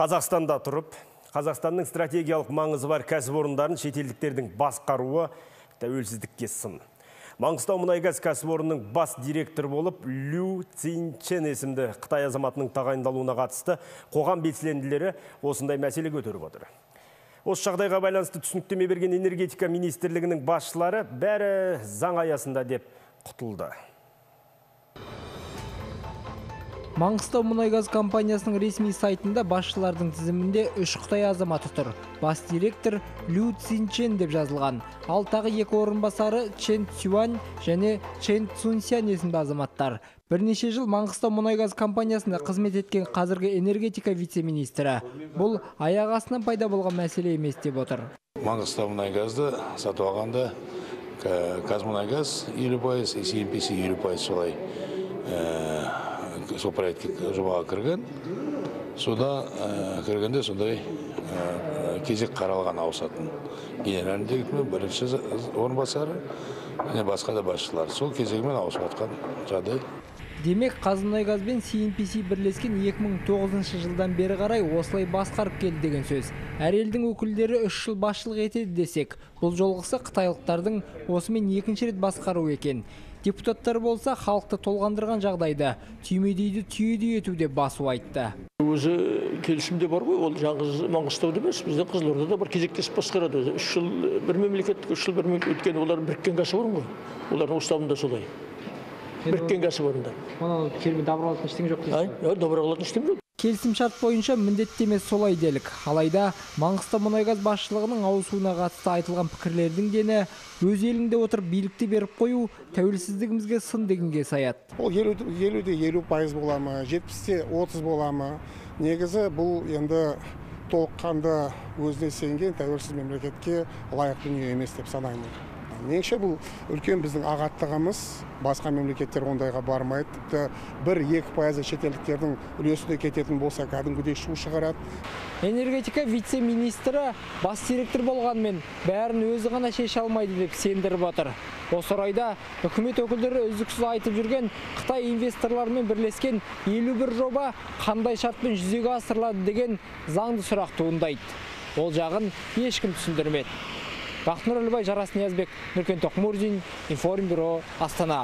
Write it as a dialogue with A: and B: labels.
A: Қазақстанда тұрып, Қазақстанның стратегиялық маңызы бар кәсіпорындарын шетелдіктердің басқаруы тәуелсіздікке сын. Маңғыстаумұнайгаз кәсіпорынның бас директор болып Лю Цинчен есімді Қытай азаматының тағайындалуына қатысты қоғам белсенділері осындай мәселе көтеріп отыр. Осы жағдайға байланысты түсініктеме берген энергетика министрлігінің басшылары бәрі заң аясында деп құтылды.
B: Маңғыстаумұнайгаз компаниясының ресми сайтында басшылардың тізімінде 3 Қытай азаматы тұр. Бас директор Лю Цинчен деп жазылған. Ал тағы 2 орынбасары Чен Цюань және Чен Цунсян есімді азаматтар. Бірнеше жыл Маңғыстаумұнайгаз компаниясында қызмет еткен қазіргі энергетика вице-министрі. Бұл аяқ астынан пайда болған мәселе емес деп отыр.
C: Маңғыстаумұнайгазды сатып алғанда Қазмұнайгаз 50%, CNPC 50% солай сол проектке жобаға кірген. Сода кіргенде сондай кезек қаралған ауысатын. Генеральный директор бірінші орынбасары, және басқа да басшылар. Сол кезегімен ауысып жатқан жағдай.
B: Демек, Қазмұнайгаз бен CNPC бірлескен 2009 жылдан бері қарай осылай басқарып келді деген сөз. Әр елдің өкілдері 3 жыл басшылық етеді десек, бұл жолғысы қытайлықтардың осымен 2-ші рет басқару екен. Депутаттар болса халықты толғандырған жағдайда түймедейді түйедей етуде басу айтты.
D: Өзі келісімде бар ғой, ол жаңғыз Маңғыстауда емес, біздің Қызылордада бар, кезектесіп басқарады. 3 жыл бір мемлекеттік, 3 жыл бір мемлекет өткен, олар біріккен кәсіпорын ғой. Олардың уставында солай. Біріккен кәсіпорында.
B: Оны келме дабыралатын ештеңе жоқ дейсіз?
D: Дабыралатын ештеңе жоқ.
B: Келісім шарт бойынша міндеттеме солай делік. Алайда Маңғыстаумұнайгаз басшылығының ауысуына қатысты айтылған пікірлердің дені өз еліңде отырып билікті беріп қою тәуелсіздігімізге сын дегенге саяды.
E: Ол 50-де 50% бола ма, 70-те 30 бола ма? Негізі бұл енді толыққанды өзіне сенген тәуелсіз мемлекетке лайық дүние емес деп санаймын. Меніңше бұл үлкен біздің ағаттығымыз, басқа мемлекеттер ондайға бармайды. Тіпті 1-2% шетелдіктердің үлесіне кететін болса, кәдімгідей шу шығарады.
B: Энергетика вице-министрі бас директор болғанмен бәрін өзі ғана шеше алмайды деп сендіріп отыр. Осы орайда үкімет өкілдері үздіксіз айтып жүрген Қытай инвесторларымен бірлескен 51 жоба қандай шартпен жүзеге асырылады деген заңды сұрақ туындайды. Ол жағын ешкім түсіндірмеді. Бақытнұр Әлбай, Жарас Ниязбек, Нұркен Тоқмурзин, Информбюро, Астана.